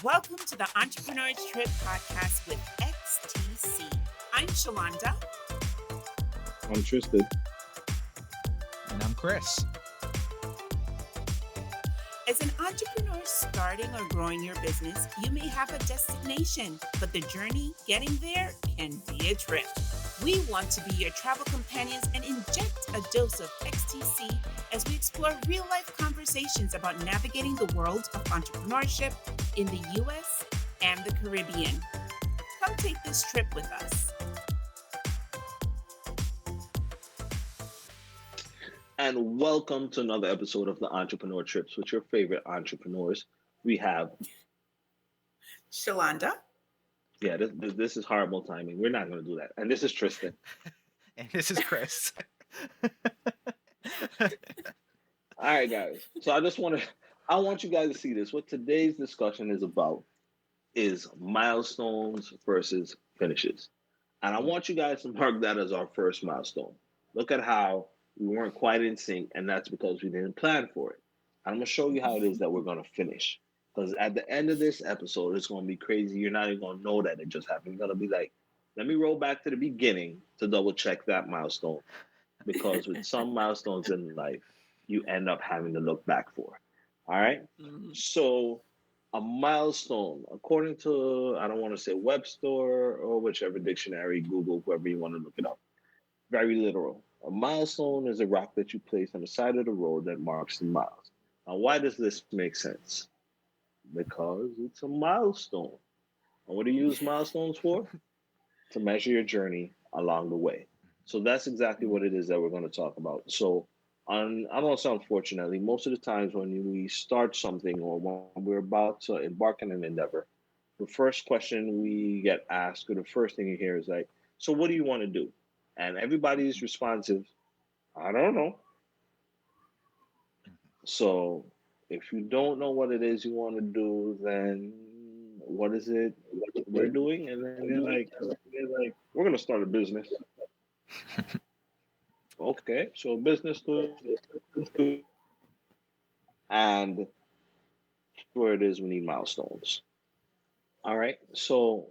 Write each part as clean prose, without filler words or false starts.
Welcome to the Entrepreneur's Trip podcast with XTC. I'm Shalonda. I'm Tristan. And I'm Chris. As an entrepreneur starting or growing your business, you may have a destination, but the journey getting there can be a trip. We want to be your travel companions and inject a dose of XTC as we explore real-life conversations about navigating the world of entrepreneurship in the U.S. and the Caribbean. Come take this trip with us. And welcome to another episode of the Entrepreneur Trips with your favorite entrepreneurs. We have Shalonda. Yeah, this is horrible timing. We're not going to do that. And this is Tristan. And this is Chris. All right, guys. So I want you guys to see this. What today's discussion is about is milestones versus finishes. And I want you guys to mark that as our first milestone. Look at how we weren't quite in sync, and that's because we didn't plan for it. I'm going to show you how it is that we're going to finish. Because at the end of this episode, it's going to be crazy. You're not even going to know that it just happened. You're going to be like, let me roll back to the beginning to double check that milestone. Because with some milestones in life, you end up having to look back for. All right? Mm-hmm. So a milestone, according to, I don't want to say Webster or whichever dictionary, Google, whoever you want to look it up. Very literal. A milestone is a rock that you place on the side of the road that marks the miles. Now, why does this make sense? Because it's a milestone. And what do you use milestones for? To measure your journey along the way. So that's exactly what it is that we're going to talk about. So I don't want to say unfortunately, most of the times when we start something or when we're about to embark on an endeavor, the first question we get asked or the first thing you hear is like, so what do you want to do? And everybody's responsive, I don't know. So if you don't know what it is you want to do, then what is it we're doing? And then they're like, we're going to start a business. Okay, so business to, and where it is we need milestones. All right, so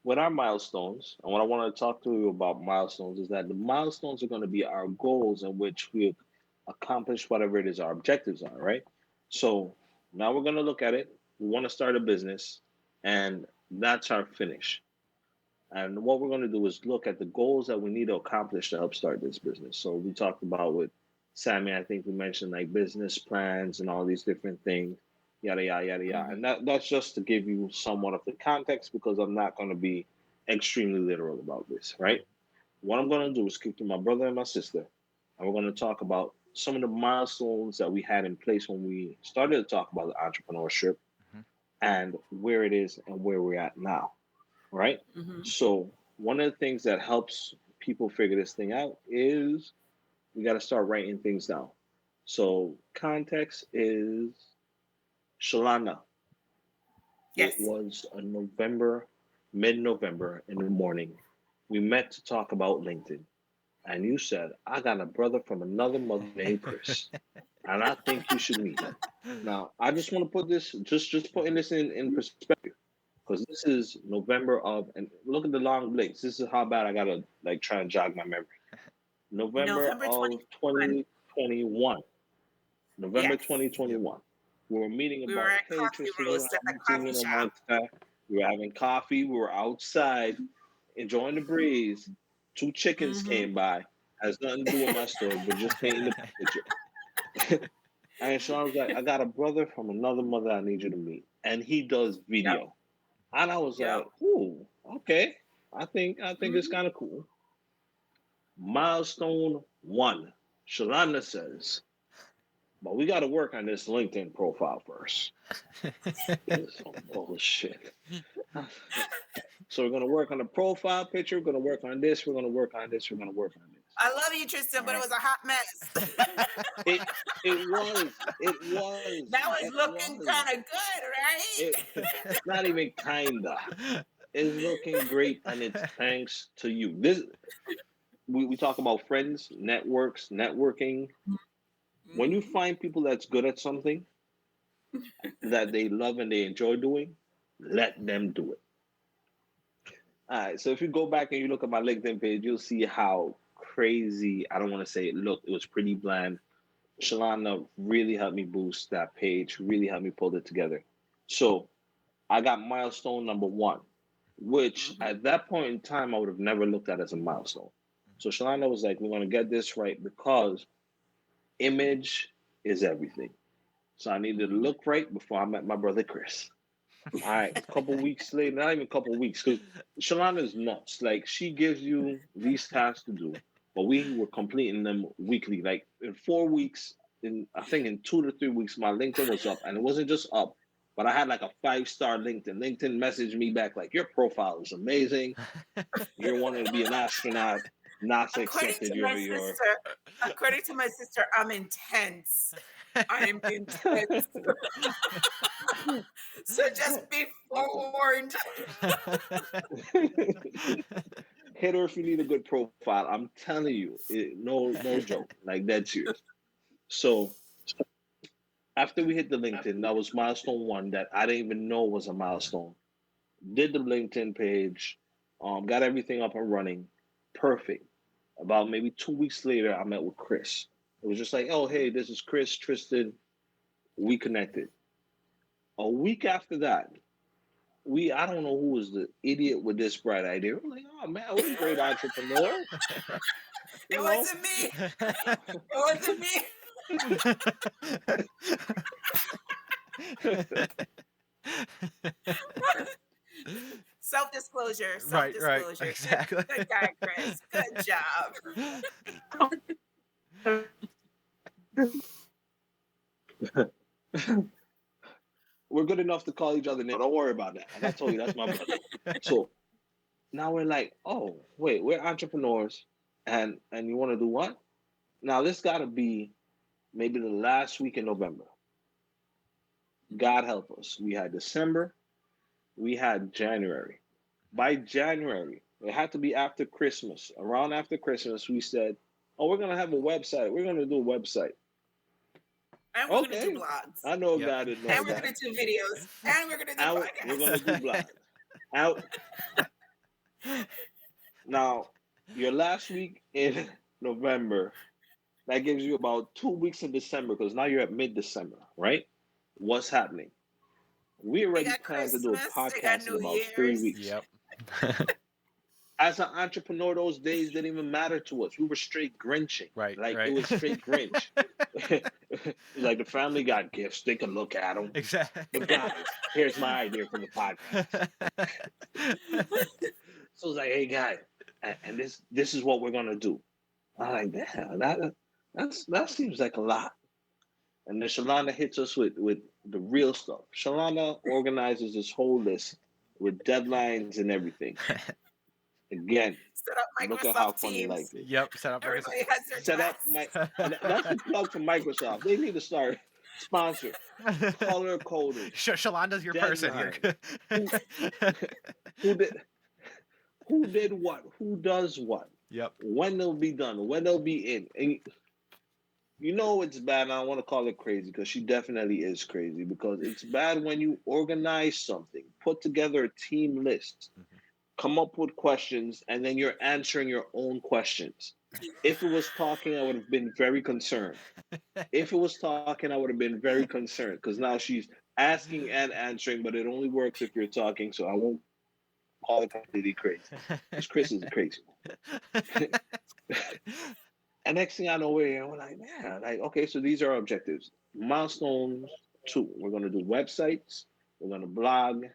with our milestones, and what I want to talk to you about milestones is that the milestones are going to be our goals in which we accomplish whatever it is our objectives are, right? So now we're going to look at it. We want to start a business, and that's our finish. And what we're going to do is look at the goals that we need to accomplish to help start this business. So we talked about with Sammy, I think we mentioned like business plans and all these different things, yada, yada, yada, yada. And that's just to give you somewhat of the context because I'm not going to be extremely literal about this, right? What I'm going to do is speak to my brother and my sister, and we're going to talk about some of the milestones that we had in place when we started to talk about the entrepreneurship and where it is and where we're at now. Right? Mm-hmm. So one of the things that helps people figure this thing out is we got to start writing things down. So context is Shalana. Yes. It was a mid-November in the morning. We met to talk about LinkedIn. And you said, I got a brother from another mother named Chris. And I think you should meet him. Now, I just want to put this, just putting this in perspective. Because this is November of, and look at the long blinks. This is how bad I gotta like try and jog my memory. November of 2021. November 2021. We were meeting about hey, Tristan, we were having coffee. We were outside enjoying the breeze. Two chickens came by. Has nothing to do with my story, but just painting the picture. And so I was like, I got a brother from another mother I need you to meet. And he does video. Yep. And I was like, ooh, okay. I think it's kind of cool. Milestone 1. Shalana says, but we got to work on this LinkedIn profile first. It's some bullshit. So we're going to work on the profile picture. We're going to work on this. We're going to work on this. We're going to work on this. I love you, Tristan, but it was a hot mess. It was. That was looking kind of good, right? Not even kinda. It's looking great, and it's thanks to you. We talk about friends, networks, networking. When you find people that's good at something that they love and they enjoy doing, Let them do it. All right. So if you go back and you look at my LinkedIn page, you'll see how crazy. I don't want to say it looked. It was pretty bland. Shalana really helped me boost that page. Really helped me pull it together. So I got milestone number one, which Mhm. at that point in time I would have never looked at as a milestone. So Shalana was like, "We're gonna get this right because image is everything." So I needed to look right before I met my brother Chris. All right, a couple weeks later, not even a couple weeks, because Shalana is nuts. Like she gives you these tasks to do, but we were completing them weekly. Like in 4 weeks, in I think in 2 to 3 weeks, my LinkedIn was up, and it wasn't just up, but I had like a 5-star LinkedIn. LinkedIn messaged me back like, "Your profile is amazing. You're wanting to be an astronaut. NASA According accepted to you my over your." sister, according to my sister, I'm intense. I am intense. So just be forewarned. Hit her if you need a good profile. I'm telling you, no joke, like dead serious. So after we hit the LinkedIn, that was milestone one that I didn't even know was a milestone. Did the LinkedIn page, got everything up and running, perfect. About maybe 2 weeks later, I met with Chris. It was just like, "Oh, hey, this is Chris, Tristan. We connected." A week after that, I don't know who was the idiot with this bright idea. We're like, "Oh man, what a great entrepreneur." It You know, wasn't me. It wasn't me. Self-disclosure. Right, Self-disclosure. exactly. Good guy, Chris. Good job. we're good enough to call each other names. Don't worry about that. Like I told you, that's my brother. So now we're like, "Oh, wait, we're entrepreneurs, and you want to do what?" Now this got to be maybe the last week in November. God help us. We had December, we had January. By January, it had to be after Christmas. Around after Christmas, we said, "Oh, we're gonna have a website. We're gonna do a website." And we're gonna do Okay, blogs. I know a Yep. guy that And knows we're that. gonna do videos. And we're gonna do Out, we're gonna do podcasts. blogs. Out now. Your last week in November, that gives you about 2 weeks in December because now you're at mid-December, right? What's happening? We They already got planned to do a Christmas. They got podcast in New about three Year's. weeks. Yep. As an entrepreneur, those days didn't even matter to us. We were straight grinching. Right, Like it right. was straight Grinch. Like the family got gifts, they could look at them. Exactly. But guys, here's my idea for the podcast. So it's like, "Hey guys, and this is what we're gonna do." I'm like, "Damn, that seems like a lot." And then Shalana hits us with the real stuff. Shalana organizes this whole list with deadlines and everything. Again, Set up look at how Microsoft funny Teams. life is. Yep. Set up Everybody has their Set up my. tasks. That's the plug for Microsoft. They need to start sponsor color coded Shalanda's your person. You're deadline. good. Who did who did what? Who does what? Yep. When they'll be done? When they'll be in? And you know it's bad. And I don't want to call it crazy because she definitely is crazy. Because it's bad when you organize something, put together a team list, Mhm. come up with questions, and then you're answering your own questions. If it was talking, I would have been very concerned. If it was talking, I would have been very concerned because now she's asking and answering, but it only works if you're talking. So I won't call it completely crazy because Chris is crazy. And next thing I know, we're here. We're like, man, like, okay, so these are our objectives. Milestones two. We're gonna do websites. We're gonna blog.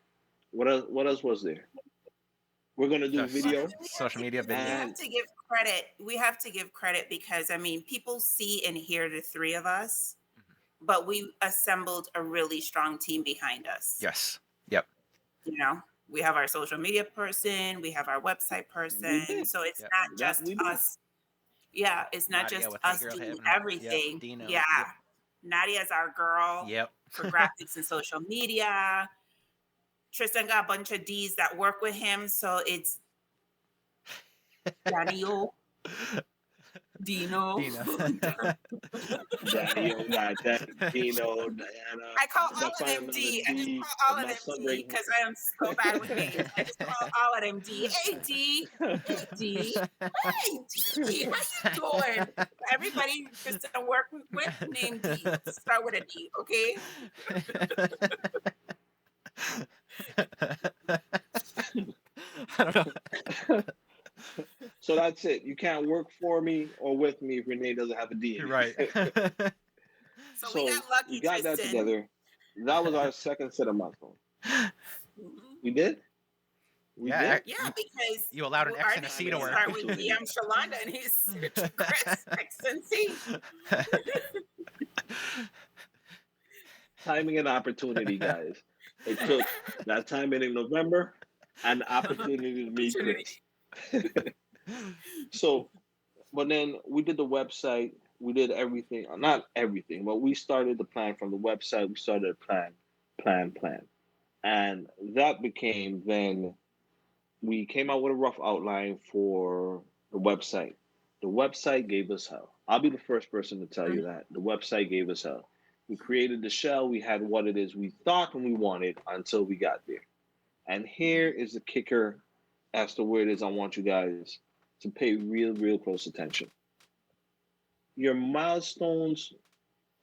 What else? What else was there? We're gonna do Yes. video. Social media We video. have to give credit. We have to give credit because I mean, people see and hear the three of us, but we assembled a really strong team behind us. Yes. Yep. You know, we have our social media person, we have our website We person. did. So it's Yep. not That just we did. us. Yeah, it's not Nadia just with us Hey Girl doing Heaven. Yep. everything. Dino. Yeah. Nadia's our girl Yep. for graphics and social media. Tristan got a bunch of D's that work with him. So it's Daniel. Dino. Dino. Daddy, got that. Dino, Diana. I call If I all of find them another D. I just D, call if all of my them son D brings because I am so bad with names. I just call all of them D. Hey D. Hey D. Hey D. How you doing? Everybody just to work with name D. Let's start with a D, okay? I don't know. So that's it. You can't work for me or with me if your name doesn't have a D in Right. it. So we So got we lucky, got that Tristan. together. That was our second set of milestones. Mhm. We did? We Yeah, did? Yeah, because you allowed an X our and a name C to will work. start with Opportunity. DM Shalonda and his Chris X and C. Timing and opportunity, guys. It took that timing in November and the opportunity to meet Chris. So, but then we did the website. We did everything, not everything, but we started the plan from the website. We started a plan. And that became then we came out with a rough outline for the website. The website gave us hell. I'll be the first person to tell you that. The website gave us hell. We created the shell. We had what it is we thought and we wanted until we got there. And here is the kicker as to where it is I want you guys to pay real close attention. Your milestones,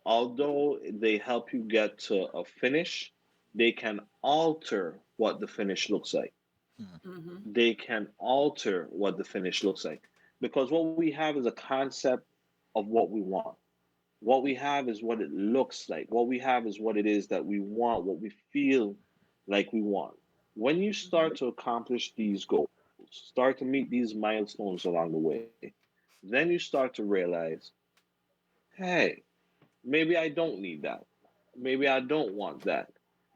although they help you get to a finish, they can alter what the finish looks like. Mm-hmm. They can alter what the finish looks like. Because what we have is a concept of what we want. What we have is what it looks like. What we have is what it is that we want, what we feel like we want. When you start to accomplish these goals, start to meet these milestones along the way, then you start to realize, hey, maybe I don't need that. Maybe I don't want that.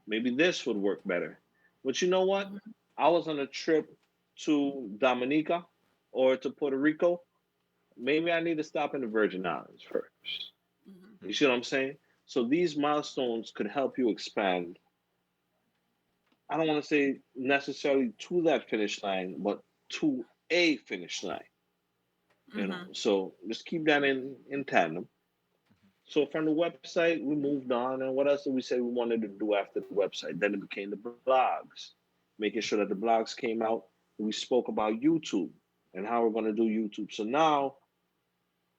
Maybe this would work better. But you know what? Mm-hmm. I was on a trip to Dominica or to Puerto Rico. Maybe I need to stop in the Virgin Islands first. Mm-hmm. You see what I'm saying? So these milestones could help you expand. I don't want to say necessarily to that finish line, but to a finish line. Mm-hmm. So just keep that in tandem. So from the website, we moved on, and what else did we say we wanted to do after the website? Then it became the blogs, making sure that the blogs came out. We spoke about YouTube and how we're going to do YouTube. So now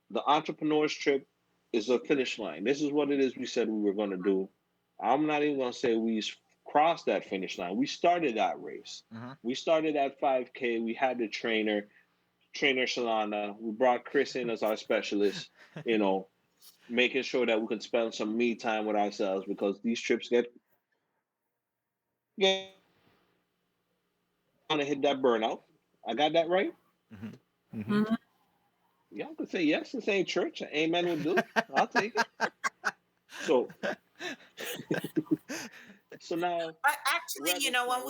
the entrepreneur's trip is a finish line. This is what it is we said we were going to do. I'm not even going to say we crossed that finish line. We started that race. Mm-hmm. We started at 5K. We had the trainer Shalana. We brought Chris in as our specialist, making sure that we can spend some me time with ourselves because these trips get want to hit that burnout. I got that right? Mm-hmm. Mm-hmm. Mm-hmm. Y'all can say yes. This ain't church. Amen will do. I'll take it. So, so now But we're actually, at this point. when We're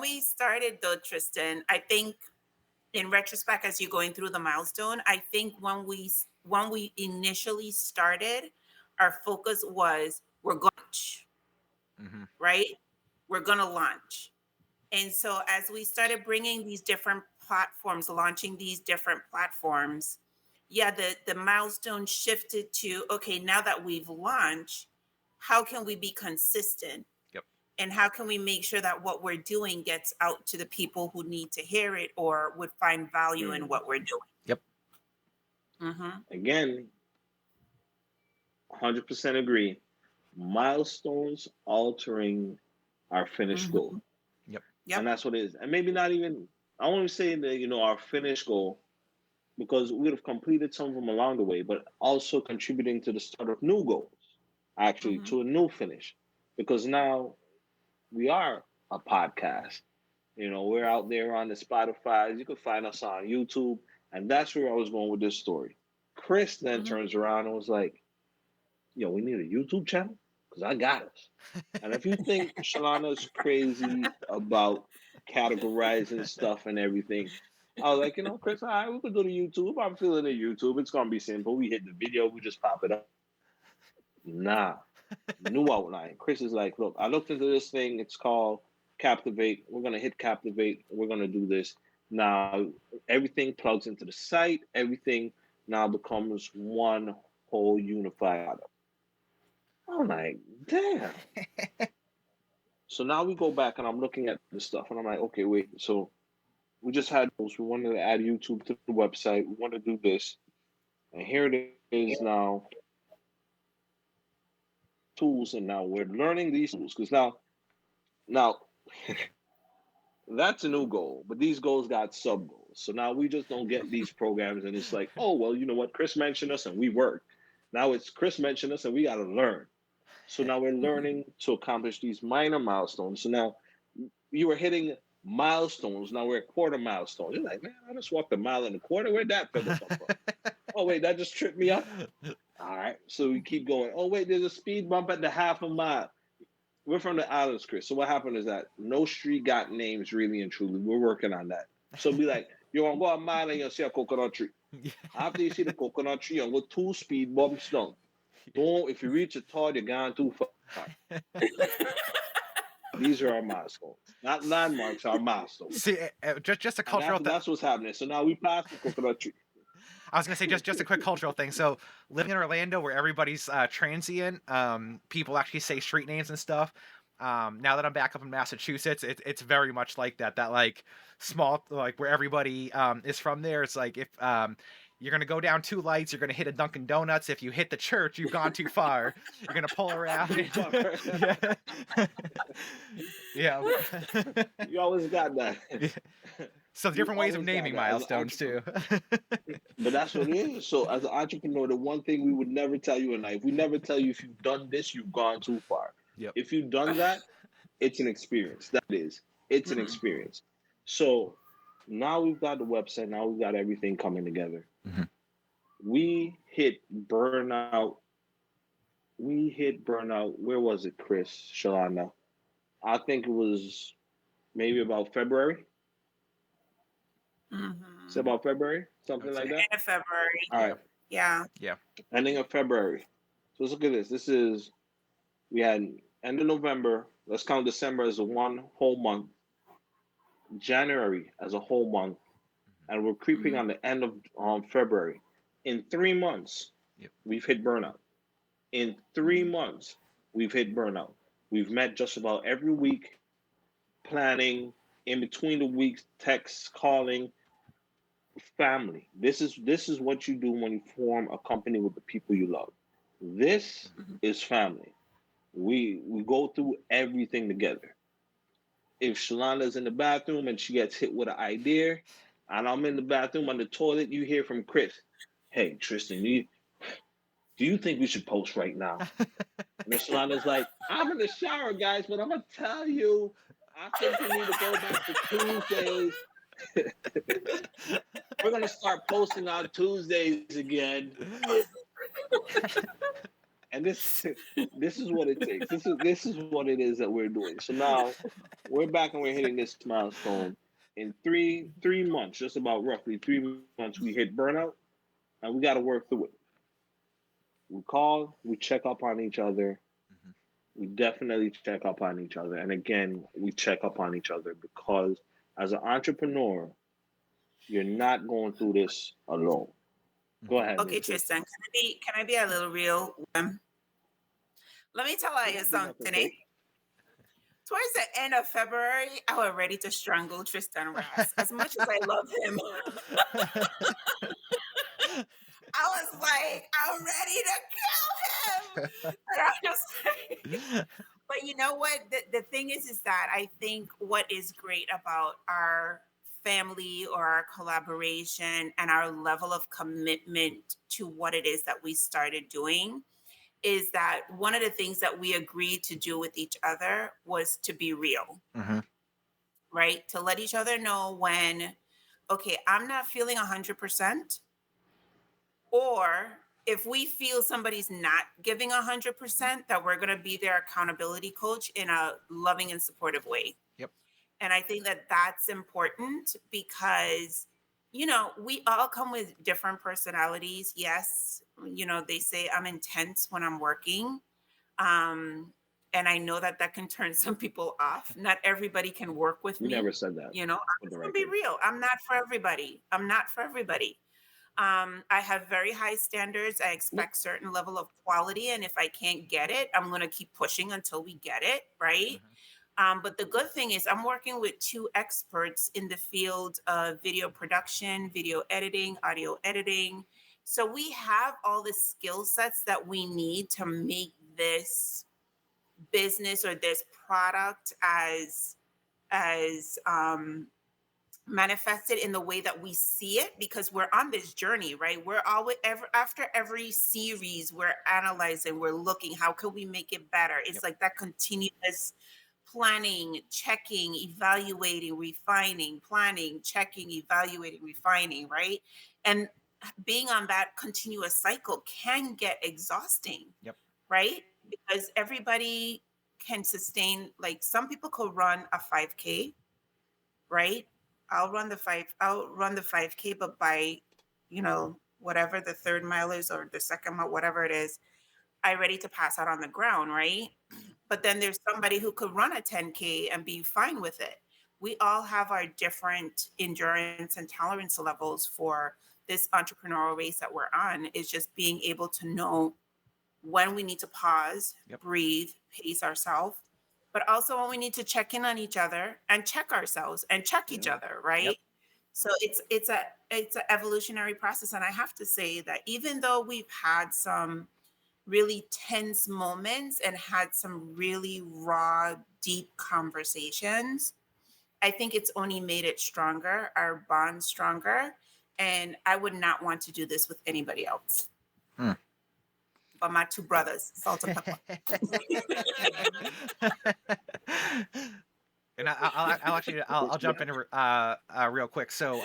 we looking at started though, Tristan, I think in retrospect, as you're going through the milestone, I think when we initially started, our focus was we're going to launch, Mm-hmm. right? We're going to launch. And so as we started bringing these different platforms, launching these different platforms, yeah, the milestone shifted to, okay, now that we've launched, how can we be consistent? Yep. And how can we make sure that what we're doing gets out to the people who need to hear it or would find value in what we're doing? Yep. Mm-hmm. again, 100% agree. Milestones altering our finished Mm-hmm. goal, Yep. Yep. and that's what it is. And maybe not even. I want to say that our finished goal because we would have completed some of them along the way, but also contributing to the start of new goals, actually Mm-hmm. to a new finish, because now we are a podcast. We're out there on the Spotify. You can find us on YouTube, and that's where I was going with this story. Chris then Mm-hmm. turns around and was like, "Yo, we need a YouTube channel because I got us." And if you think Shalana's crazy about categorizing stuff and everything, I was like, Chris, all right, we could do the YouTube. I'm feeling the YouTube. It's gonna be simple. We hit the video, we just pop it up. Nah, new outline. Chris is like, look, I looked into this thing. It's called Captivate. We're gonna hit Captivate. We're gonna do this. Now everything plugs into the site. Everything now becomes one whole unified product. I'm like, damn. So now we go back and I'm looking at the stuff and I'm like, okay, wait. So we just had those. We wanted to add YouTube to the website. We want to do this. And here it is now, tools. And now we're learning these tools. Because now that's a new goal, but these goals got sub goals. So now we just don't get these programs and it's like, oh, well, you know what? Chris mentioned us and we worked. Now it's Chris mentioned us and we got to learn. So now we're learning to accomplish these minor milestones. So now you were hitting milestones. Now we're at quarter milestones. You're like, man, I just walked a mile and a quarter. Where'd that figure come from? Oh, wait, that just tripped me up. All right. So we keep going. Oh, wait, there's a speed bump at the half a mile. We're from the islands, Chris. So what happened is that no street got names really and truly. We're working on that. So be like, you want to go a mile and you'll see a coconut tree. After you see the coconut tree, you'll go 2 speed bumps down. Don't, if you reach a tall, you're gone too far. These are our milestones. Not landmarks, our milestones. See, just a cultural that's what's happening. So now we passed the coconut tree. I was gonna say just a quick cultural thing. So living in Orlando, where everybody's transient, people actually say street names and stuff. Now that I'm back up in Massachusetts, it's very much like that. That like small, like where everybody is from there. It's like if you're gonna go down 2 lights, you're gonna hit a Dunkin' Donuts. If you hit the church, you've gone too far. You're gonna pull around. Yeah. You always got that. So different ways of naming milestones too. But that's what it is. So as an entrepreneur, the one thing we would never tell you in life, we never tell you if you've done this, you've gone too far. Yep. If you've done that, it's an experience. That is, it's an experience. So now we've got the website. Now we've got everything coming together. Mm-hmm. We hit burnout. Where was it, Chris? Shalana? I think it was maybe about February. It's about February, something like that. End of February. All right. Yeah. Ending of February. So let's look at this. We had end of November. Let's count December as a one whole month. January as a whole month. And we're creeping on the end of February. In 3 months, we've hit burnout. In 3 months, we've hit burnout. We've met just about every week, planning, in between the weeks, texts, calling, family. This is what you do when you form a company with the people you love. This is family. We go through everything together. If Shalana's in the bathroom and she gets hit with an idea, and I'm in the bathroom on the toilet, you hear from Chris, hey, Tristan, do you think we should post right now? And Shalana's like, I'm in the shower, guys, but I'm going to tell you, I think we need to go back to Tuesdays. We're going to start posting on Tuesdays again. And this is what it takes. This is what it is that we're doing. So now we're back and we're hitting this milestone. In three months, just about roughly 3 months, we hit burnout, and we got to work through it. We call, we check up on each other. We definitely check up on each other. And again, we check up on each other because as an entrepreneur, you're not going through this alone. Go ahead. Okay, Tristan, can I be a little real? Let me tell you something. Eh? Towards the end of February, I was ready to strangle Tristan Ross. As much as I love him, I was like, I'm ready to kill him. And I was like, but you know what? The thing is that I think what is great about our family or our collaboration and our level of commitment to what it is that we started doing is that one of the things that we agreed to do with each other was to be real, right? To let each other know when, okay, I'm not feeling 100%, or if we feel somebody's not giving 100%, that we're going to be their accountability coach in a loving and supportive way. Yep. And I think that that's important because, you know, we all come with different personalities. Yes. You know, they say I'm intense when I'm working. And I know that that can turn some people off. Not everybody can work with You me. never said that. You know, I'm For the just gonna be record. real. I'm not for everybody. I'm not for everybody. I have very high standards. I Yep. expect certain level of quality, and if I can't get it, I'm going to keep pushing until we get it right. Mhm. But the good thing is, I'm working with two experts in the field of video production, video editing, audio editing. So we have all the skill sets that we need to make this business or this product as manifested in the way that we see it, because we're on this journey, right? We're always after every series we're analyzing, we're looking, how can we make it better? It's Yep. like that continuous planning, checking, evaluating, refining, planning, checking, evaluating, refining, right? And being on that continuous cycle can get exhausting, Yep. right? Because everybody can sustain, like some people could run a 5K, right? I'll run the 5K, but by, whatever the third mile is or the second mile, whatever it is, I ready to pass out on the ground, right? But then there's somebody who could run a 10K and be fine with it. We all have our different endurance and tolerance levels for this entrepreneurial race that we're on. Is just being able to know when we need to pause, Yep. breathe, pace ourselves, but also when we need to check in on each other and check ourselves and check each Yeah. other, right? Yep. So it's an evolutionary process, and I have to say that even though we've had some really tense moments and had some really raw, deep conversations, I think it's only made it stronger, our bond stronger, and I would not want to do this with anybody else Hmm. but my two brothers, Salt and Pepper. And I'll actually I'll jump in real quick. So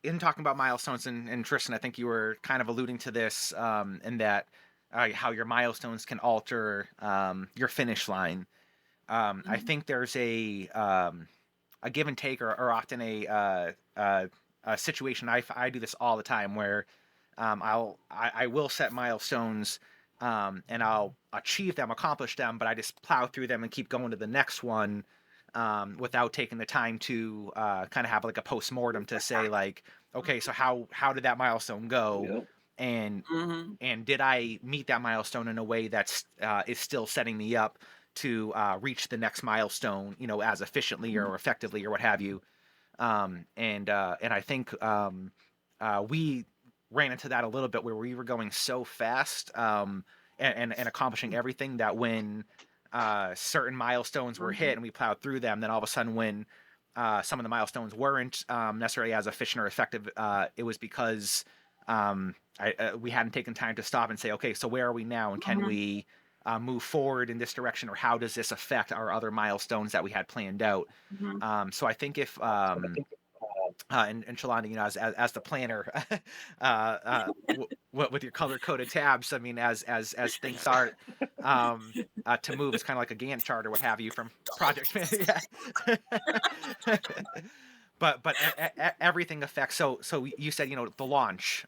in talking about milestones, and Tristan, I think you were kind of alluding to this, in that how your milestones can alter your finish line. I think there's a give and take, or often a situation. I do this all the time where I will set milestones, and I'll achieve them, accomplish them, but I just plow through them and keep going to the next one, without taking the time to kind of have like a post-mortem to say like, okay, so how did that milestone go, Yep. and Mm-hmm. and did I meet that milestone in a way that's is still setting me up to reach the next milestone, as efficiently or effectively or what have you. And I think we ran into that a little bit where we were going so fast, and accomplishing everything, that when certain milestones were hit and we plowed through them, then all of a sudden when some of the milestones weren't necessarily as efficient or effective, it was because we hadn't taken time to stop and say, okay, so where are we now, and can we move forward in this direction, or how does this affect our other milestones that we had planned out? So I think if and Shalani, as the planner, with your color coded tabs, I mean, as things start to move, it's kind of like a Gantt chart or what have you from Project Man. Yeah. But everything affects. So you said, the launch.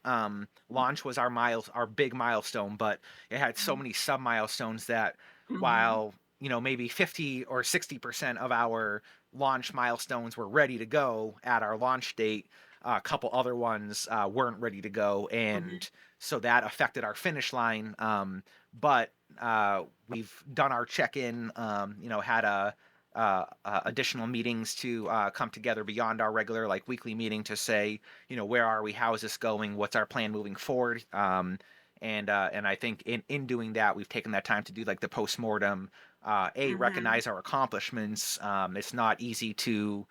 Launch was our big milestone, but it had so many sub milestones that while maybe 50 or 60% of our launch milestones were ready to go at our launch date, a couple other ones weren't ready to go, and so that affected our finish line. But we've done our check-in, had additional meetings to come together beyond our regular weekly meeting to say, where are we, how is this going, what's our plan moving forward. And I think in doing that, we've taken that time to do the post-mortem, recognize our accomplishments. It's not easy to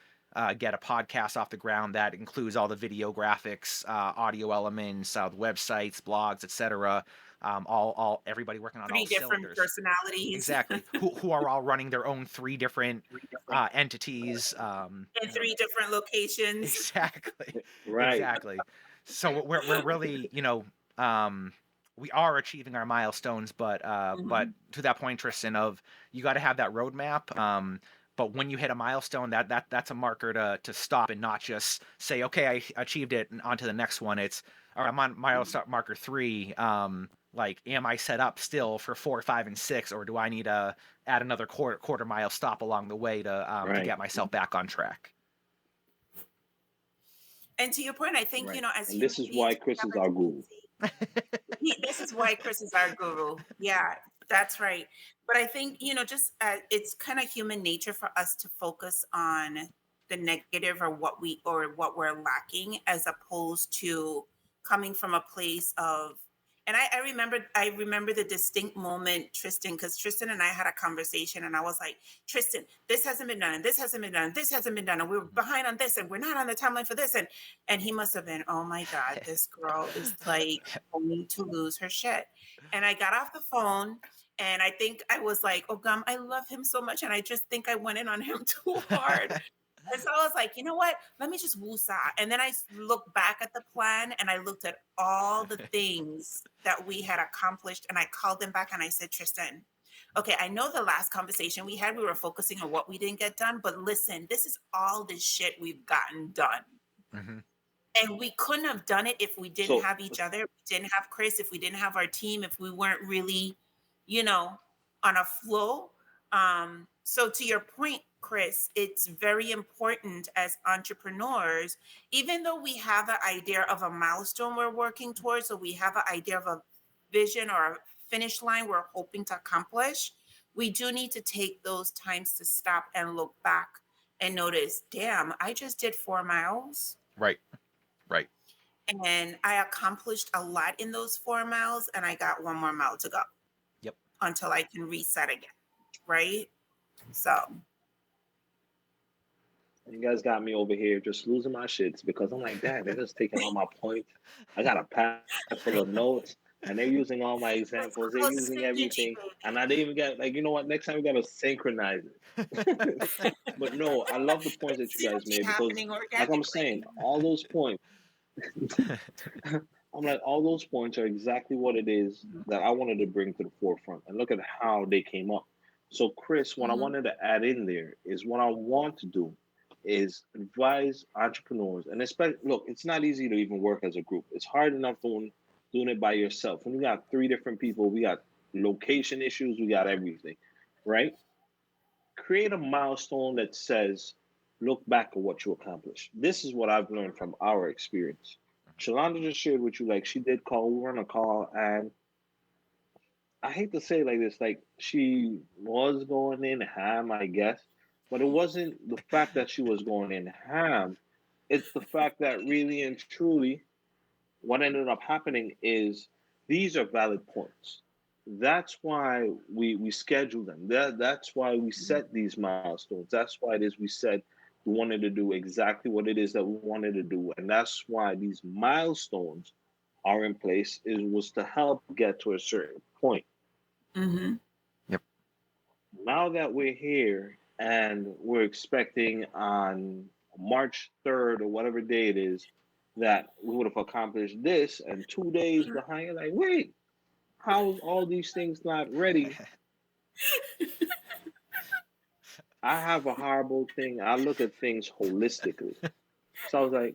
get a podcast off the ground that includes all the video graphics, audio elements, the websites, blogs, etc. All everybody working on Three all different cylinders. personalities. Exactly. who are all running their own three different entities. In three different locations. Exactly. Right. Exactly. So we're really, we are achieving our milestones, but to that point, Tristan, of you got to have that roadmap. But when you hit a milestone, that's a marker to stop and not just say, okay, I achieved it and on to the next one. It's all right, I'm on milestone marker 3. Like, am I set up still for 4, 5, and 6, or do I need to add another quarter mile stop along the way to Right. get myself back on track? And to your point, I think, Right. as And human this is beings, why we Chris have is a our guru. this is why Chris is our guru. Yeah, that's right. But I think, just it's kind of human nature for us to focus on the negative or what we're lacking, as opposed to coming from a place of. And I remember the distinct moment, Tristan, because Tristan and I had a conversation, and I was like, Tristan, this hasn't been done, and this hasn't been done, and this hasn't been done, and we're behind on this, and we're not on the timeline for this, and he must have been, oh my God, this girl is like going to lose her shit. And I got off the phone, and I think I was like, oh gum, I love him so much, and I just think I went in on him too hard. And so I was like, you know what? Let me just woosah. And then I looked back at the plan, and I looked at all the things that we had accomplished, and I called him back and I said, Tristan, okay, I know the last conversation we had, we were focusing on what we didn't get done, but listen, this is all the shit we've gotten done. Mhm. And we couldn't have done it if we didn't So have each other, if we didn't have Chris, if we didn't have our team, if we weren't really, on a flow. So to your point, Chris, it's very important as entrepreneurs, even though we have an idea of a milestone we're working towards, so we have an idea of a vision or a finish line we're hoping to accomplish, we do need to take those times to stop and look back and notice, damn, I just did 4 miles. Right. And I accomplished a lot in those 4 miles, and I got 1 more mile to go. Yep. Until I can reset again. Right? So. you guys got me over here just losing my shits because I'm like, Dad, they're just taking all my points. I got a pad full of notes, and they're using all my examples. They're using everything, and I didn't even get, like, you know what? Next time we gotta synchronize it. But no, I love the points that you guys made, because, like I'm saying, all those points. I'm like, all those points are exactly what it is that I wanted to bring to the forefront, and look at how they came up. So, Chris, what I wanted to add in there is, what I want to do is advise entrepreneurs, and especially, look, it's not easy to even work as a group. It's hard enough doing it by yourself. When you got 3 different people, we got location issues, we got everything, right? Create a milestone that says, look back at what you accomplished. This is what I've learned from our experience. Shalonda just shared with you, like, she did call, we were on a call, and I hate to say it like this, like, she was going in ham, I guess, but it wasn't the fact that she was going in ham. It's the fact that really and truly, what ended up happening is, these are valid points. That's why we schedule them. That's why we set these milestones. That's why it is we said we wanted to do exactly what it is that we wanted to do, and that's why these milestones are in place. Was to help get to a certain point. Mm-hmm. Yep. Now that we're here and we're expecting on March 3rd or whatever day it is that we would have accomplished this, and 2 days behind, like, wait, how's all these things not ready? I have a horrible thing. I look at things holistically. So I was like,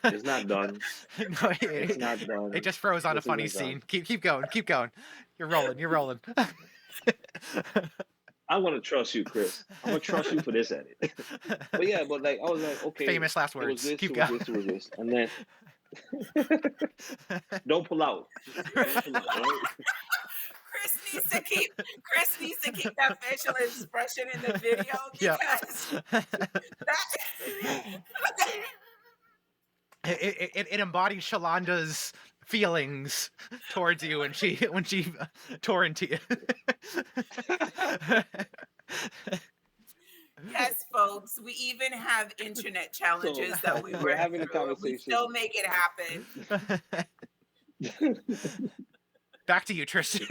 it's not done. No, It's not done. it just froze on a This funny isn't scene. done. Keep going. You're rolling. I'm gonna trust you, Chris. I'm gonna trust you for this edit. But yeah, but like, I was like, okay, Famous last it was words. this, Keep it was going. this, it was this, and then don't pull out. Don't pull out, right? Chris needs to keep that facial expression in the video, Yeah. because it embodies Shalonda's feelings towards you when she tore into you. yes, folks, we even have internet challenges that we we're work having a through, and we conversation. still make it happen. Back to you, Tristan.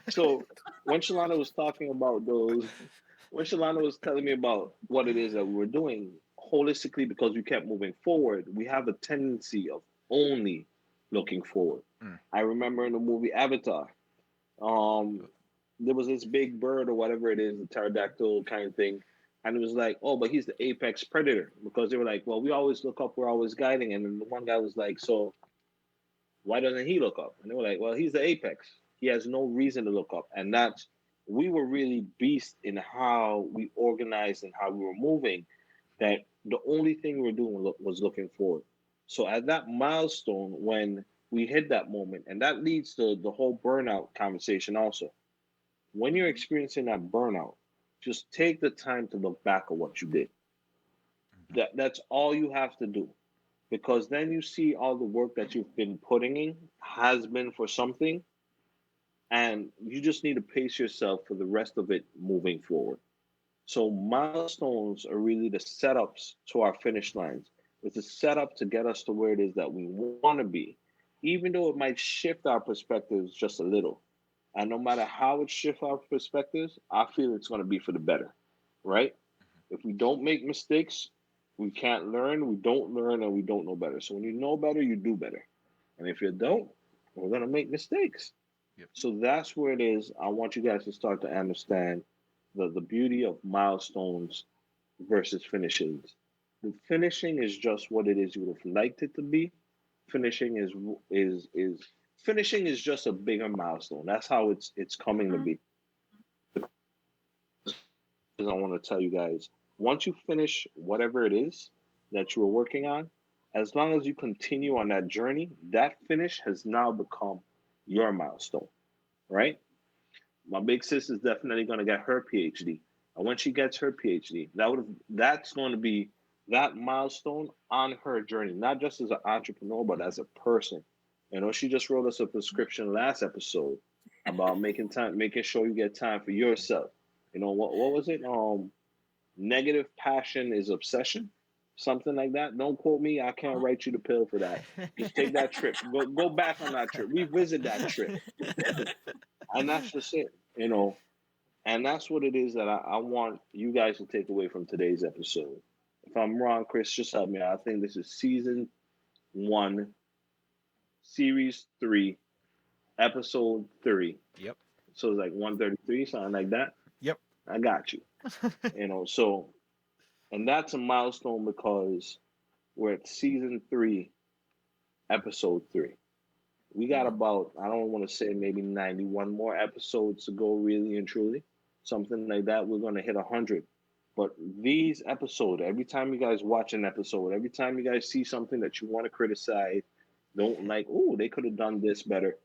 So when Shalana was talking about when Shalana was telling me about what it is that we were doing holistically, because we kept moving forward, we have a tendency of only looking forward. I remember in the movie Avatar, there was this big bird or whatever it is, a pterodactyl kind of thing. And it was like, oh, but he's the apex predator, because they were like, well, we always look up, we're always guiding. And then the one guy was like, so Why doesn't he look up? And they were like, well, he's the apex. He has no reason to look up. And that's, we were really beast in how we organized and how we were moving, that the only thing we were doing was looking forward. So at that milestone, when we hit that moment, and that leads to the whole burnout conversation also. When you're Mhm. experiencing that burnout, just take the time to look back at what you did. That's all you have to do, because then you see all the work that you've been putting in has been for something, and you just need to pace yourself for the rest of it moving forward. So milestones are really the setups to our finish lines. It's a setup to get us to where it is that we want to be, even though it might shift our perspectives just a little. And no matter how it shifts our perspectives, I feel it's going to be for the better, right? If we don't make mistakes, we can't learn. We don't learn, and we don't know better. So when you know better, you do better. And if you don't, we're going to make mistakes. Yep. So that's where it is. I want you guys to start to understand the beauty of milestones versus finishings. The finishing is just what it is you would have liked it to be. Finishing is finishing is just a bigger milestone. That's how it's coming to Mhm. be. I want to tell you guys, once you finish whatever it is that you were working on, as long as you continue on that journey, that finish has now become your milestone, right? My big sis is definitely going to get her PhD. And when she gets her PhD, that's going to be that milestone on her journey, not just as an entrepreneur, but as a person. You know, she just wrote us a prescription last episode about making time, making sure you get time for yourself. You know, what was it? Negative passion is obsession, something like that. Don't quote me. I can't write you the pill for that. Just take that trip. Go back on that trip. Revisit that trip, and that's just it. You know, and that's what it is that I want you guys to take away from today's episode. If I'm wrong, Chris, just help me out. I think this is season 1, series 3, episode 3. Yep. So it's like 133, something like that. Yep. I got you. You know, so, and that's a milestone because we're at season 3, episode 3. We got Mhm. about, I don't want to say maybe 91 more episodes to go, really and truly. Something like that. We're going to hit 100. But these episodes, every time you guys watch an episode, every time you guys see something that you want to criticize, don't like, oh, they could have done this better.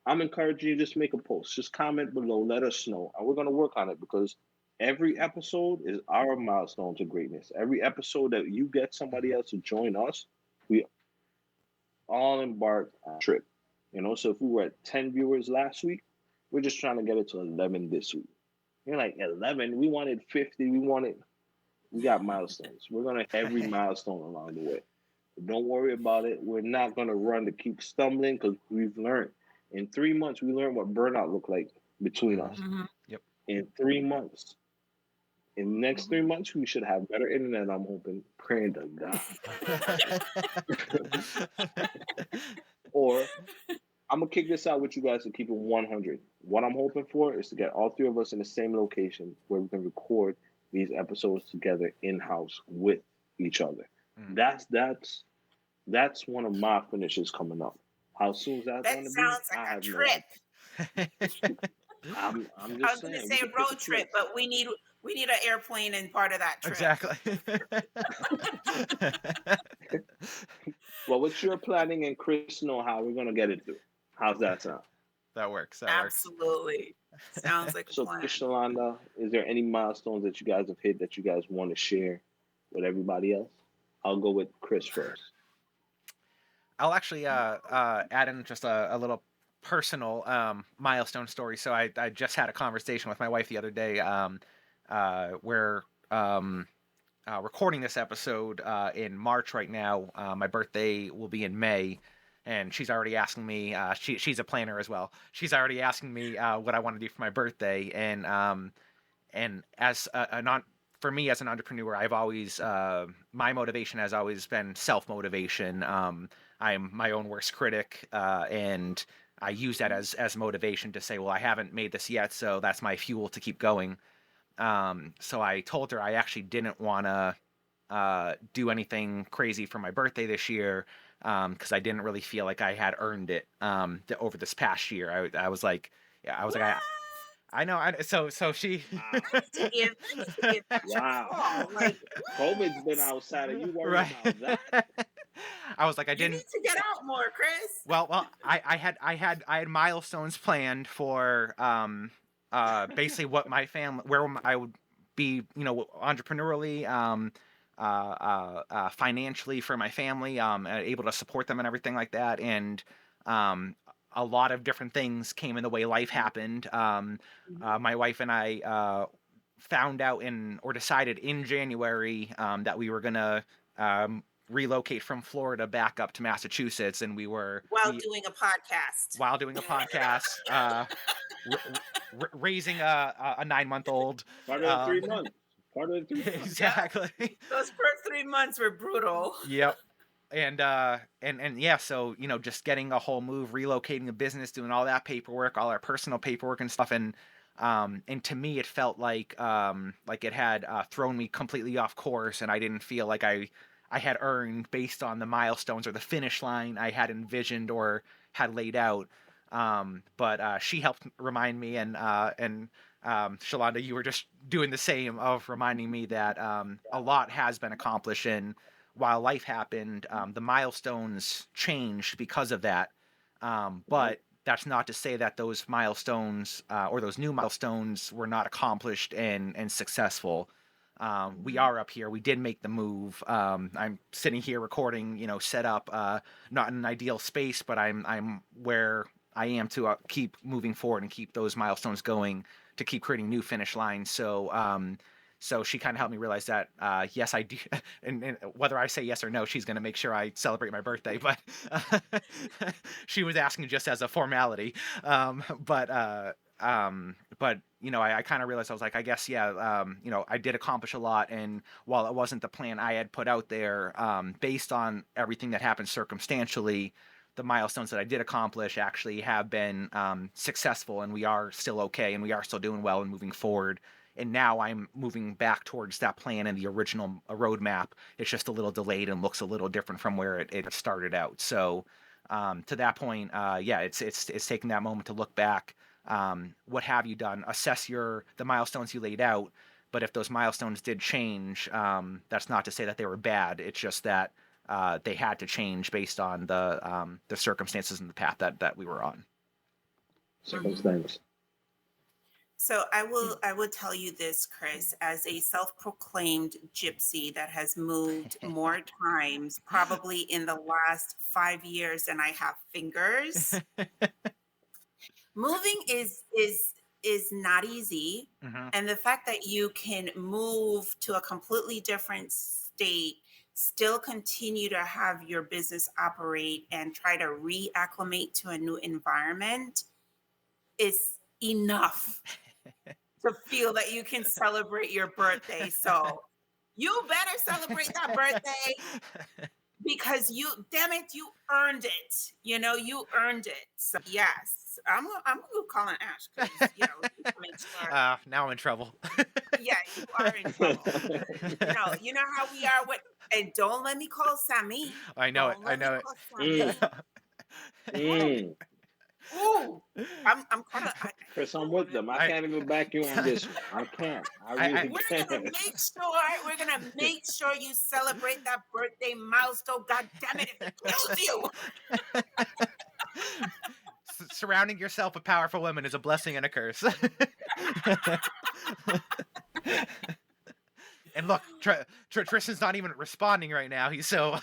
I'm encouraging you, just make a post. Just comment below, let us know. And we're going to work on it, because every episode is our milestone to greatness. Every episode that you get somebody Mhm. else to join us, we all embarked on a trip. You know, so if we were at 10 viewers last week, we're just trying to get it to 11 this week. You're like, 11? We wanted 50. We got milestones. We're going to hit every milestone along the way. But don't worry about it. We're not going to run to keep stumbling, because we've learned. In 3 months, we learned what burnout looked like between Mhm. us. Mhm. Yep. In 3 months. In the next three Mhm. months, we should have better internet, I'm hoping, praying to God. Or I'm gonna kick this out with you guys to keep it 100. What I'm hoping for is to get all 3 of us in the same location where we can record these episodes together in house with each other. Mm. That's one of my finishes coming up. How soon is that That going to be? sounds like I a have no trip. idea. I'm I just was gonna saying we say a could pick a road trip, place. but we need an airplane and part of that trip. Exactly. Well, what you're planning and Chris know how we're gonna get it through. How's that sound? That works. That works. Absolutely. Sounds like a So, plan. Chris Shalanda, is there any milestones that you guys have hit that you guys want to share with everybody else? I'll go with Chris first. I'll actually add in just a little personal milestone story. So I just had a conversation with my wife the other day. We're recording this episode in March right now. My birthday will be in May, and she's already asking me. She's a planner as well. She's already asking me what I want to do for my birthday, and as a non for me as an entrepreneur, I've always my motivation has always been self motivation. I'm my own worst critic, and I use that as motivation to say, well, I haven't made this yet, so that's my fuel to keep going. So I told her I actually didn't want to do anything crazy for my birthday this year. because I didn't really feel like I had earned it over this past year. I was like, yeah, I was like, What? I know. So she. Wow. When did you give? When did you give that your Wow. all? Like COVID's been what? outside. Are you worried Right. about that? I was like, I You didn't. need to get out more, Chris. Well, I had milestones planned for basically what my family where I would be, entrepreneurially, financially for my family, able to support them and everything like that, and um, a lot of different things came in the way. Life happened. Mhm. My wife and I found out or decided in January that we were gonna relocate from Florida back up to Massachusetts, and While doing a podcast. while doing a podcast, r- raising a 9 month old. Part of the 3 months. Part of the 3 months. Yeah, Exactly. those first 3 months were brutal. Yep. And yeah, so just getting a whole move, relocating a business, doing all that paperwork, all our personal paperwork and stuff, and to me it felt like it had thrown me completely off course, and I didn't feel like I had earned based on the milestones or the finish line I had envisioned or had laid out. But she helped remind me, and Shalonda, you were just doing the same of reminding me that a lot has been accomplished, and while life happened, the milestones changed because of that. But that's not to say that those milestones or those new milestones were not accomplished and successful. We are up here. We did make the move. I'm sitting here recording, set up, not in an ideal space, but I'm where I am to keep moving forward and keep those milestones going, to keep creating new finish lines. So she kind of helped me realize that yes, I do, and whether I say yes or no, she's going to make sure I celebrate my birthday. But she was asking just as a formality. But I kind of realized, I was like, I guess, yeah, I did accomplish a lot, and while it wasn't the plan I had put out there, based on everything that happened circumstantially, the milestones that I did accomplish actually have been successful, and we are still okay, and we are still doing well and moving forward. And now I'm moving back towards that plan and the original roadmap. It's just a little delayed and looks a little different from where it started out. So to that point, yeah, it's taking that moment to look back. What have you done? Assess the milestones you laid out. But if those milestones did change, that's not to say that they were bad. It's just that they had to change based on the circumstances and the path that we were on. Circumstance. So I will tell you this, Chris, as a self-proclaimed gypsy that has moved more times, probably in the last 5 years than I have fingers. Moving is not easy. Mhm. And the fact that you can move to a completely different state, still continue to have your business operate and try to reacclimate to a new environment is enough to feel that you can celebrate your birthday. So you better celebrate that birthday, because damn it, you earned it. You earned it. So yes, I'm gonna call an Ash, because make sure. Now I'm in trouble. Yeah, you are in trouble. You know how we are with, and don't let me call Sammy. I know it. Don't I let me know it. call Sammy. Mm. Ooh, I'm kind of. Chris, I'm with them. I can't even back you on this one. I can't. I really We're gonna make sure you celebrate that birthday milestone. God damn it, if it kills you. Surrounding yourself with powerful women is a blessing and a curse. And look, Tristan's not even responding right now. He's so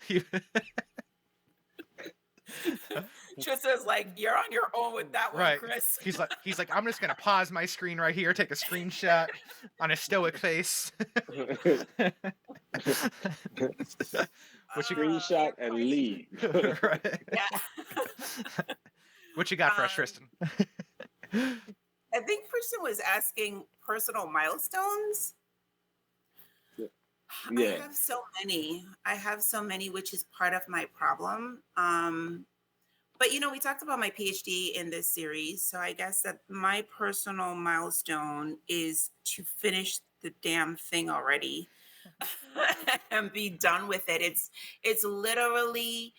he, Tristan's like, you're on your own with that one, right. Chris. He's like, I'm just gonna pause my screen right here, take a screenshot on a stoic face. What you Screenshot and leave. right. Yeah. What you got for us, Tristan? I think Kristen was asking personal milestones. Yeah. I have so many, which is part of my problem. But we talked about my PhD in this series, so I guess that my personal milestone is to finish the damn thing already. and be done with it. It's literally,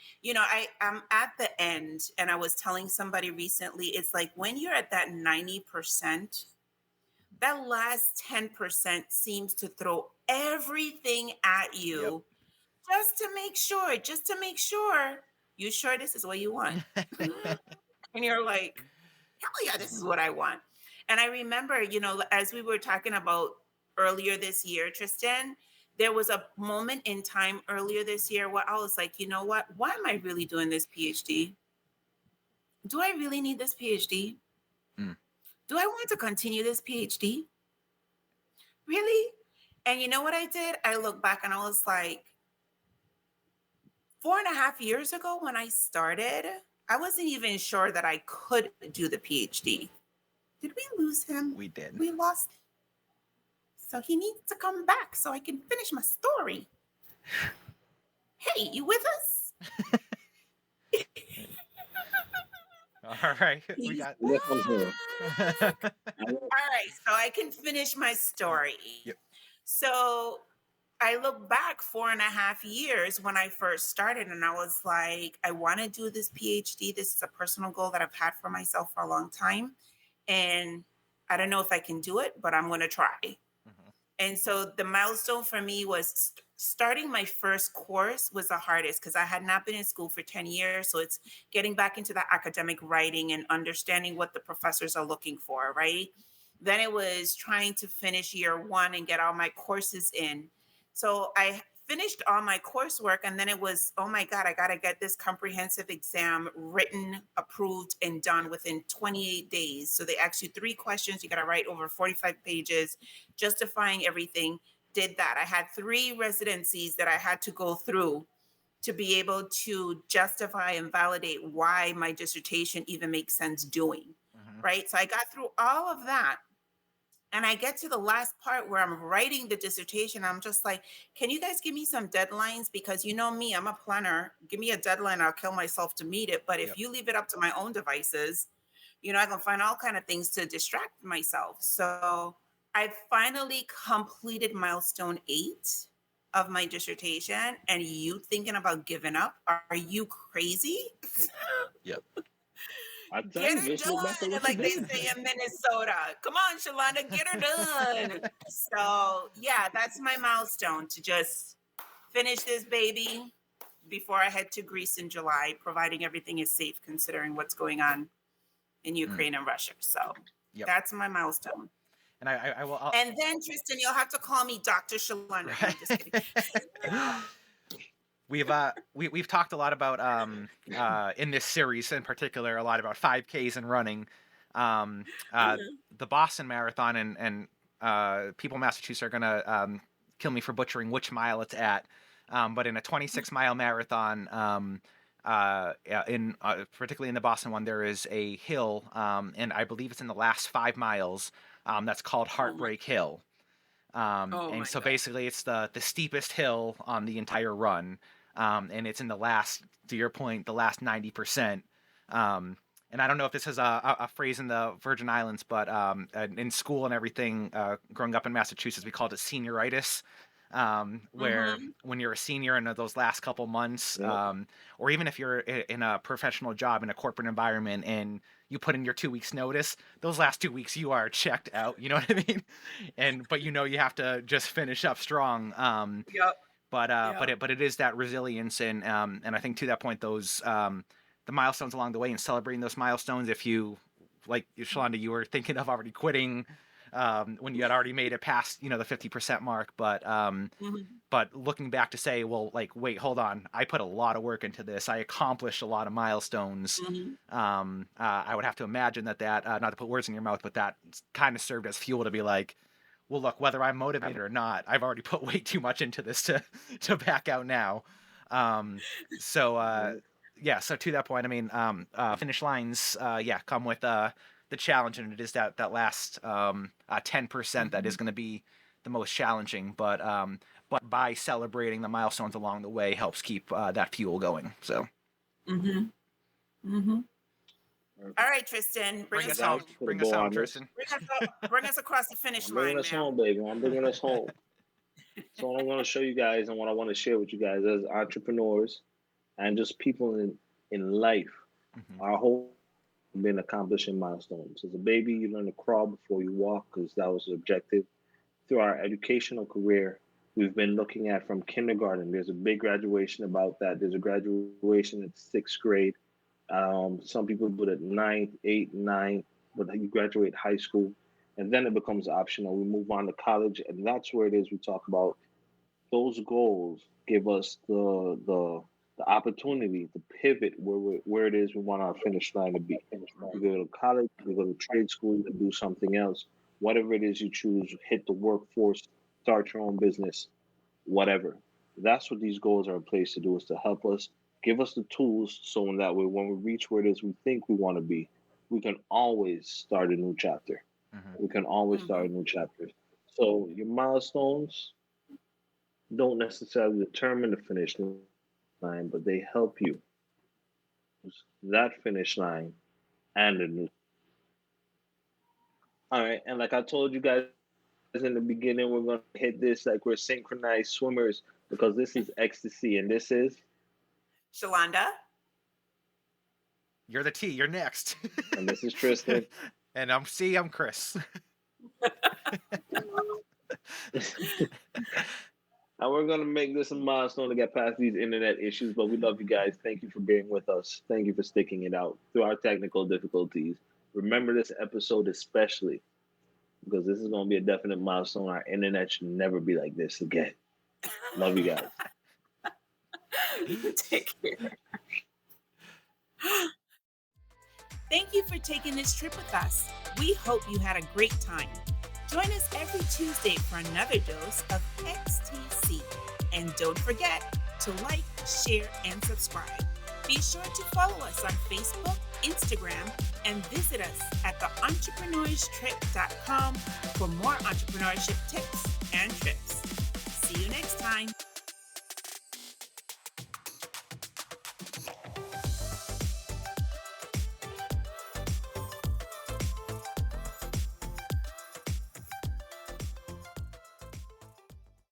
I'm at the end, and I was telling somebody recently, it's like when you're at that 90%, that last 10% seems to throw everything at Yep. you just to make sure you sure this is what you want. And you're like, hell yeah, this is what I want. And I remember, as we were talking about earlier this year, Tristan, there was a moment in time earlier this year where I was like, you know what? Why am I really doing this PhD? Do I really need this PhD? Mm. Do I want to continue this PhD? Really? And you know what I did? I look back and I was like, 4.5 years ago when I started, I wasn't even sure that I could do the PhD. Did we lose him? We did. We lost him. So he needs to come back so I can finish my story. Hey, you with us? All right. We He's got. Yes, I'm here. back. All right, so I can finish my story. Yep. So I look back 4.5 years when I first started, and I was like, I want to do this PhD. This is a personal goal that I've had for myself for a long time. And I don't know if I can do it, but I'm going to try. Mhm. And so the milestone for me was starting my first course was the hardest because I had not been in school for 10 years. So it's getting back into the academic writing and understanding what the professors are looking for, right? Then it was trying to finish year one and get all my courses in. So I finished all my coursework, and then it was, oh my God, I got to get this comprehensive exam written, approved, and done within 28 days. So they asked you 3 questions. You got to write over 45 pages, justifying everything. Did that. I had 3 residencies that I had to go through to be able to justify and validate why my dissertation even makes sense doing. Mhm. Right. So I got through all of that. And I get to the last part where I'm writing the dissertation. I'm just like, can you guys give me some deadlines? Because you know me, I'm a planner. Give me a deadline, I'll kill myself to meet it. But if Yep. you leave it up to my own devices, I can find all kind of things to distract myself. So I finally completed milestone 8 of my dissertation. And you thinking about giving up? Are you crazy? Yep. I tell Get you, her just look back at done, what like you they did. say in Minnesota. Come on, Shalonda, get her done. So yeah, that's my milestone, to just finish this baby before I head to Greece in July, providing everything is safe considering what's going on in Ukraine and Russia. So Yep. that's my milestone. And I will. And then Tristan, you'll have to call me Dr. Shalonda. No, I'm just kidding. We've talked a lot about in this series in particular a lot about 5Ks and running. The Boston Marathon and people in Massachusetts are gonna kill me for butchering which mile it's at. But in a 26-mile marathon, in particularly in the Boston one, there is a hill, and I believe it's in the last 5 miles. That's called Heartbreak Hill. Oh And my so God. basically, it's the steepest hill on the entire run, and it's in the last, to your point, the last 90%. And I don't know if this is a phrase in the Virgin Islands, but in school and everything, growing up in Massachusetts, we called it senioritis. Where Mhm. when you're a senior in those last couple months, Yeah. or even if you're in a professional job in a corporate environment and you put in your 2 weeks notice, those last 2 weeks you are checked out. You know what I mean? But you have to just finish up strong. Yep. But Yep. it is that resilience, and I think to that point, those the milestones along the way and celebrating those milestones. If you, like Shalonda, you were thinking of already quitting when you had already made it past the 50% mark, Mhm. but looking back to say, well, like, wait, hold on, I put a lot of work into this, I accomplished a lot of milestones. Mhm. I would have to imagine that not to put words in your mouth, but that kind of served as fuel to be like, well, look, whether I'm motivated or not, I've already put way too much into this to back out now. So yeah, so to that point, I mean, finish lines, yeah, come with the challenge, and it is that last 10% that is going to be the most challenging. But by celebrating the milestones along the way helps keep that fuel going. So Mhm. Mhm. All right, Tristan, bring us Guys, home, put a bring us bow home, on this. Tristan. bring us across the finish I'm bringing line, us man. home, baby. I'm bringing us home. So what I want to show you guys and what I want to share with you guys as entrepreneurs and just people in life, Mhm. our whole been accomplishing milestones. As a baby, you learn to crawl before you walk because that was the objective. Through our educational career, we've been looking at from kindergarten. There's a big graduation about that. There's a graduation at sixth grade. Some people do it at ninth, eighth, ninth, but you graduate high school, and then it becomes optional. We move on to college, and that's where it is. We talk about those goals give us the opportunity to pivot where it is we want our finish line to be. You go to college, you go to trade school, you do something else, whatever it is you choose, hit the workforce, start your own business, whatever. That's what these goals are in place to do, is to help us, give us the tools so in that way when we reach where it is we think we want to be, we can always start a new chapter. Mhm. We can always start a Mhm. new chapter. So your milestones don't necessarily determine the finish line, but they help you that finish line and the new. All right, and like I told you guys in the beginning, we're gonna hit this like we're synchronized swimmers because this is ecstasy and this is Shalonda. You're the T. You're next. and this is Tristan. And I'm C. I'm Chris. And we're gonna make this a milestone to get past these internet issues. But we love you guys. Thank you for being with us. Thank you for sticking it out through our technical difficulties. Remember this episode especially because this is gonna be a definite milestone. Our internet should never be like this again. Love you guys. Take care. Thank you for taking this trip with us. We hope you had a great time. Join us every Tuesday for another dose of XTC. And don't forget to like, share, and subscribe. Be sure to follow us on Facebook, Instagram, and visit us at theentrepreneurs.trip.com for more entrepreneurship tips and trips. See you next time.